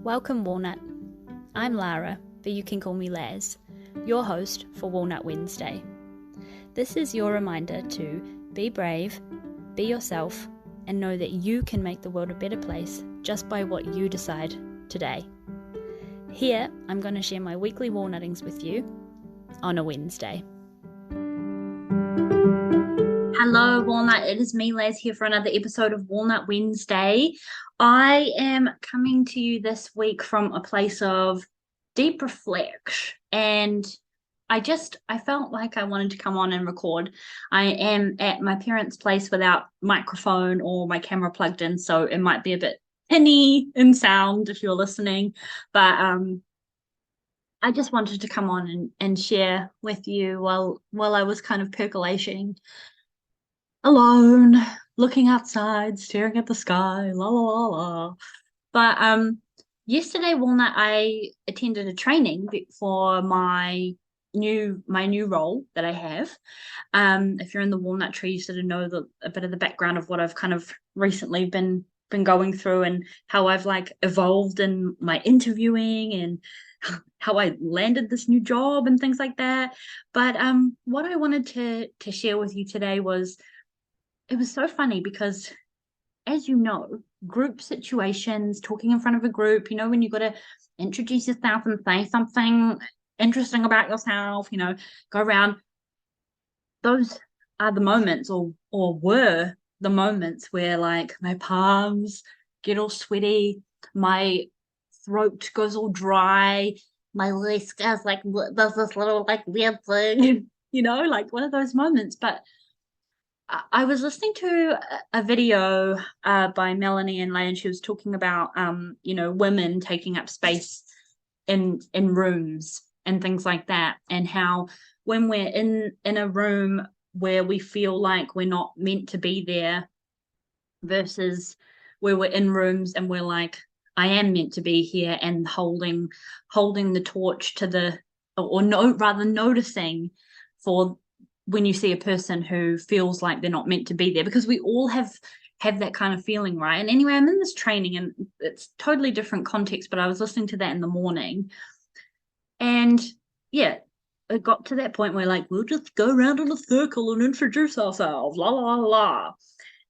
Welcome, Walnut. I'm Lara, but you can call me Laz, your host for Walnut Wednesday. This is your reminder to be brave, be yourself, and know that you can make the world a better place just by what you decide today. Here, I'm going to share my weekly walnuttings with you on a Wednesday. Hello, Walnut. It is me, Laz, here for another episode of Walnut Wednesday. I am coming to you this week from a place of deep reflection, and I felt like I wanted to come on and record. I am at my parents' place without microphone or my camera plugged in, so it might be a bit tinny in sound if you're listening, but I just wanted to come on and share with you while I was kind of percolating alone, looking outside, staring at the sky, la la la la. But yesterday, Walnut, I attended a training for my new role that I have. If you're in the Walnut tree, you sort of know a bit of the background of what I've kind of recently been going through and how I've like evolved in my interviewing and how I landed this new job and things like that. But what I wanted to share with you today was, it was so funny because, as you know, group situations, talking in front of a group, when you got to introduce yourself and say something interesting about yourself, go around. Those are the moments, or were the moments where like my palms get all sweaty, my throat goes all dry, my voice goes like, there's this little like weird thing, like one of those moments. But I was listening to a video by Melanie and Lay, and she was talking about women taking up space in rooms and things like that, and how when we're in a room where we feel like we're not meant to be there versus where we're in rooms and we're like, I am meant to be here, and holding the torch to noticing for when you see a person who feels like they're not meant to be there, because we all have that kind of feeling, right? And anyway, I'm in this training and it's totally different context, but I was listening to that in the morning, and yeah, it got to that point where like, we'll just go around in a circle and introduce ourselves, la la la la.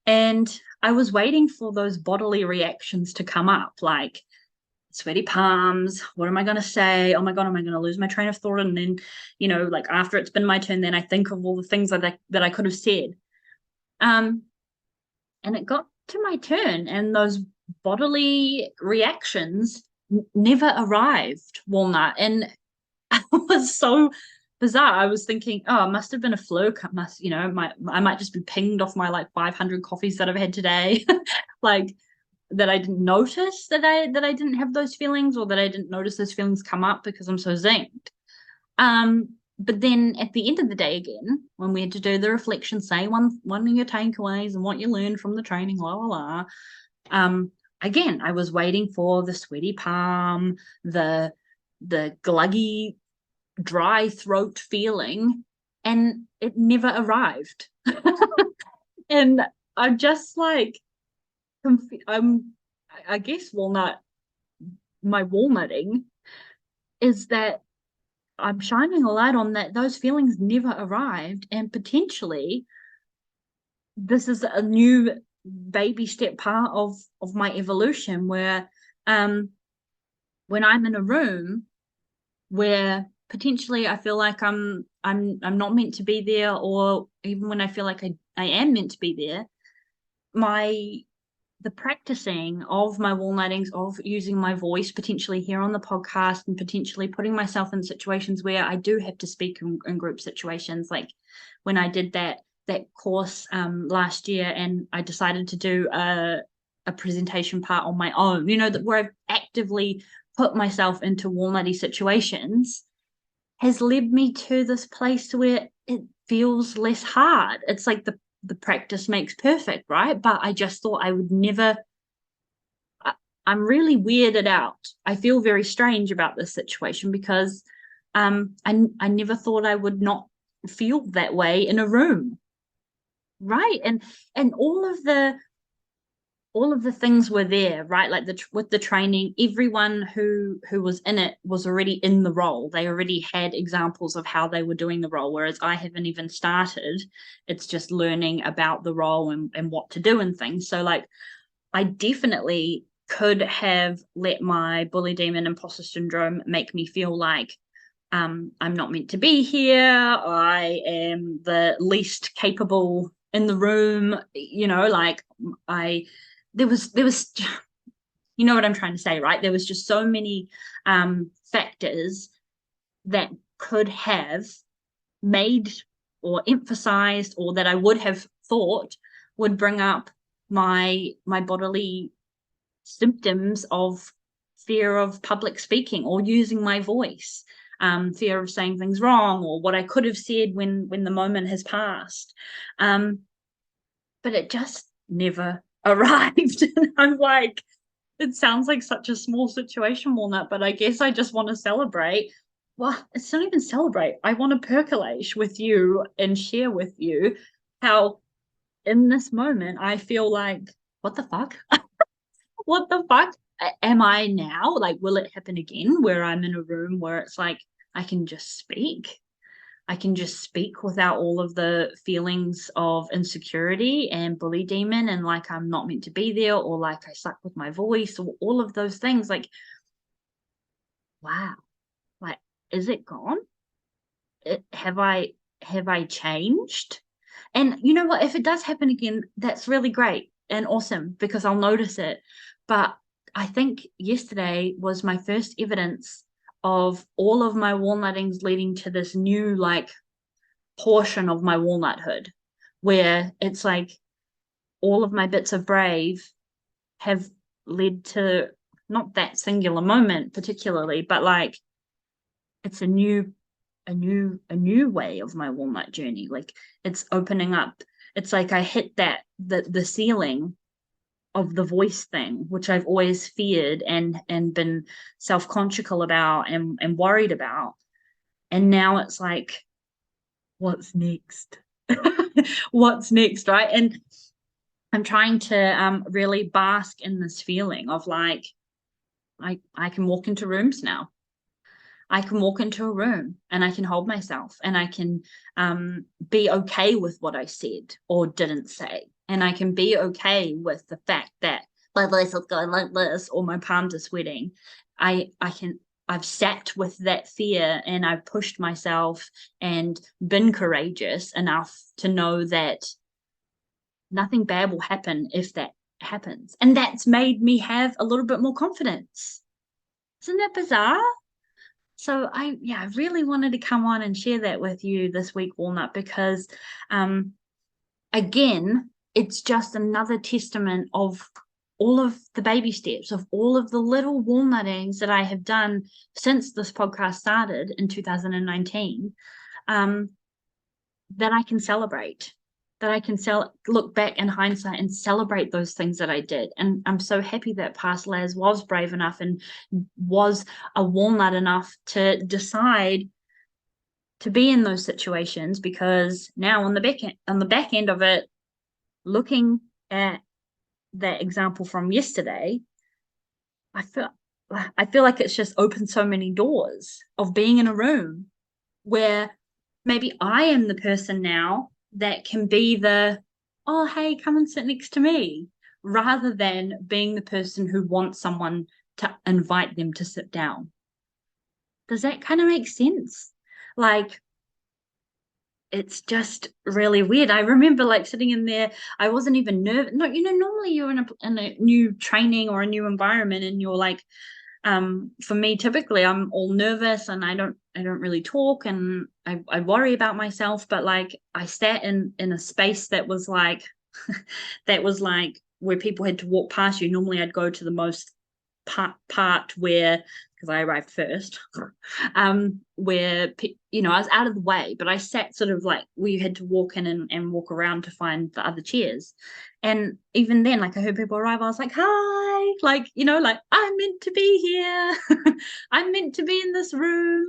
And I was waiting for those bodily reactions to come up, like sweaty palms, what am I going to say? Oh my God, am I going to lose my train of thought? And then, like after it's been my turn, then I think of all the things that I could have said. And it got to my turn, and those bodily reactions never arrived, Walnut. And it was so bizarre. I was thinking, oh, it must have been a fluke. I might just be pinged off my like 500 coffees that I've had today. Like, that I didn't notice that I didn't have those feelings, or that I didn't notice those feelings come up because I'm so zinged. But then at the end of the day, again, when we had to do the reflection, say one of your takeaways and what you learned from the training, la la la. Again, I was waiting for the sweaty palm, the gluggy, dry throat feeling, and it never arrived. And I'm just like, I guess my walnutting is that I'm shining a light on that those feelings never arrived, and potentially this is a new baby step part of my evolution, where when I'm in a room where potentially I feel like I'm not meant to be there, or even when I feel like I am meant to be there, the practicing of my walnuttings, of using my voice potentially here on the podcast, and potentially putting myself in situations where I do have to speak in group situations, like when I did that course last year, and I decided to do a presentation part on my own, where I've actively put myself into walnutty situations, has led me to this place where it feels less hard. It's like the practice makes perfect, right? But I just thought I would never. I'm really weirded out. I feel very strange about this situation because I never thought I would not feel that way in a room, right? And all of the all of the things were there, right? Like with the training, everyone who was in it was already in the role. They already had examples of how they were doing the role, whereas I haven't even started. It's just learning about the role and what to do and things. So like I definitely could have let my bully demon imposter syndrome make me feel like I'm not meant to be here. I am the least capable in the room. Like I there was you know what I'm trying to say, right? There was just so many factors that could have made or emphasized, or that I would have thought would bring up my bodily symptoms of fear of public speaking or using my voice, fear of saying things wrong, or what I could have said when the moment has passed. But it just never arrived. And I'm like, it sounds like such a small situation, Walnut, but I guess I just want to celebrate. Well, it's not even celebrate. I want to percolate with you and share with you how in this moment I feel like, what the fuck? What the fuck am I now? Like, will it happen again where I'm in a room where it's like I can just speak? I can just speak without all of the feelings of insecurity and bully demon, and like I'm not meant to be there, or like I suck with my voice, or all of those things. Like, wow, like, is it gone? Have I changed? And you know what? If it does happen again, that's really great and awesome because I'll notice it. But I think yesterday was my first evidence of all of my walnuttings leading to this new like portion of my walnuthood, where it's like all of my bits of brave have led to not that singular moment particularly, but like it's a new way of my walnut journey. Like it's opening up. It's like I hit the ceiling of the voice thing, which I've always feared and been self-conscious about and worried about. And now it's like, what's next? What's next, right? And I'm trying to really bask in this feeling of like I can walk into rooms now. I can walk into a room and I can hold myself and I can be okay with what I said or didn't say. And I can be okay with the fact that my voice is going like this or my palms are sweating. I've sat with that fear and I've pushed myself and been courageous enough to know that nothing bad will happen if that happens. And that's made me have a little bit more confidence. Isn't that bizarre? So I really wanted to come on and share that with you this week, Walnut, because again, it's just another testament of all of the baby steps, of all of the little walnuttings that I have done since this podcast started in 2019, that I can celebrate, that I can look back in hindsight and celebrate those things that I did. And I'm so happy that past Laz was brave enough and was a walnut enough to decide to be in those situations, because now on the back end of it, looking at that example from yesterday, I feel like it's just opened so many doors of being in a room where maybe I am the person now that can be the, oh, hey, come and sit next to me, rather than being the person who wants someone to invite them to sit down. Does that kind of make sense? Like, it's just really weird. I remember like sitting in there, I wasn't even nervous. No, normally you're in a new training or a new environment and you're like, for me, typically I'm all nervous and I don't really talk and I worry about myself. But like I sat in a space that was like that was like where people had to walk past you. Normally I'd go to the most part where, because I arrived first, where I was out of the way, but I sat sort of like where you had to walk in and walk around to find the other chairs. And even then, like I heard people arrive, I was like, hi, like, like I'm meant to be here. I'm meant to be in this room.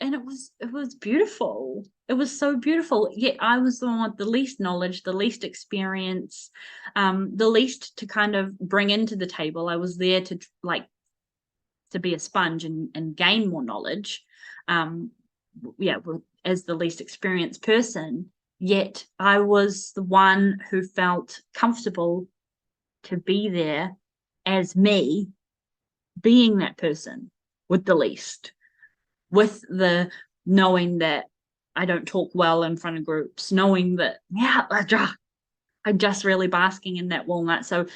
it was beautiful. It was so beautiful. Yet I was the one with the least knowledge, the least experience, the least to kind of bring into the table. I was there to to be a sponge and gain more knowledge. Yeah, as the least experienced person. Yet I was the one who felt comfortable to be there as me, being that person with the least, with the knowing that I don't talk well in front of groups, knowing that, yeah, I'm just really basking in that walnut. So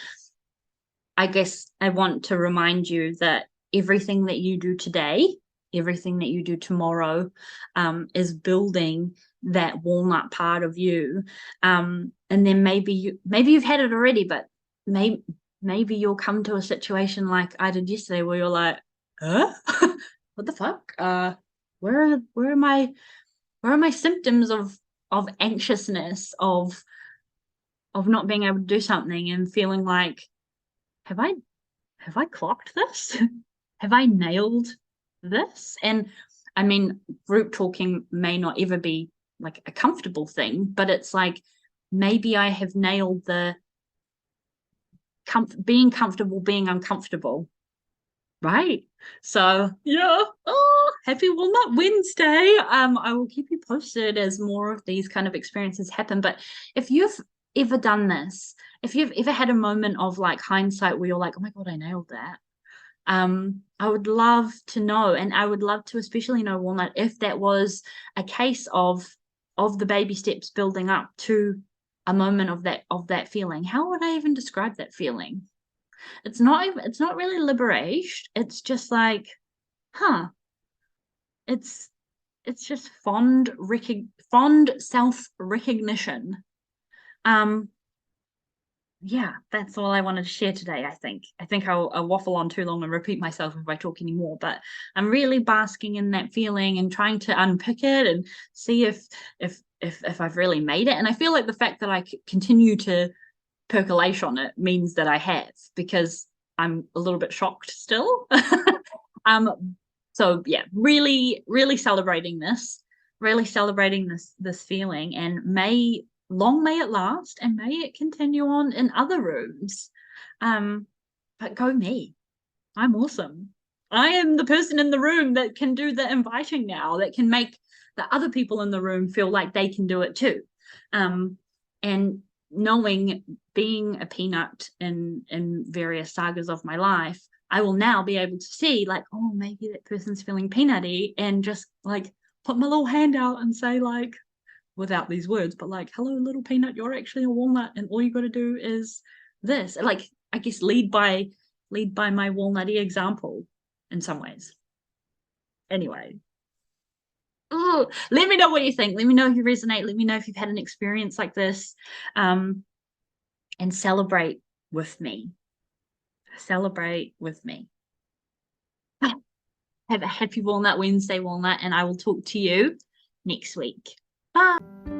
I guess I want to remind you that everything that you do today, everything that you do tomorrow, is building that walnut part of you. And then maybe you've had it already, but maybe you'll come to a situation like I did yesterday where you're like, huh? What the fuck? Where are my symptoms of anxiousness, of not being able to do something and feeling like, have I clocked this? Have I nailed this? And I mean, group talking may not ever be like a comfortable thing, but it's like maybe I have nailed the being comfortable, being uncomfortable. Right. So yeah. Oh, happy Walnut Wednesday. I will keep you posted as more of these kind of experiences happen. But if you've ever done this, if you've ever had a moment of like hindsight where you're like, oh my God, I nailed that. I would love to know, and I would love to especially know, Walnut, if that was a case of the baby steps building up to a moment of that feeling. How would I even describe that feeling? It's not really liberation. It's just like, huh, it's just fond self-recognition. Um, yeah, that's all I wanted to share today. I think I'll waffle on too long and repeat myself if I talk anymore, but I'm really basking in that feeling and trying to unpick it and see if I've really made it. And I feel like the fact that I continue to percolate on it means that I have, because I'm a little bit shocked still. So yeah, really celebrating this feeling, and long may it last, and may it continue on in other rooms. But go me. I'm awesome. I am the person in the room that can do the inviting now, that can make the other people in the room feel like they can do it too. And knowing, being a peanut in various sagas of my life, I will now be able to see like, oh, maybe that person's feeling peanutty, and just like put my little hand out and say, like, without these words, but like, hello, little peanut, you're actually a walnut, and all you got to do is this. Like, I guess lead by my walnutty example in some ways. Anyway, ooh, let me know what you think. Let me know if you resonate. Let me know if you've had an experience like this, and celebrate with me. Celebrate with me. Have a happy Walnut Wednesday, Walnut, and I will talk to you next week. Bye.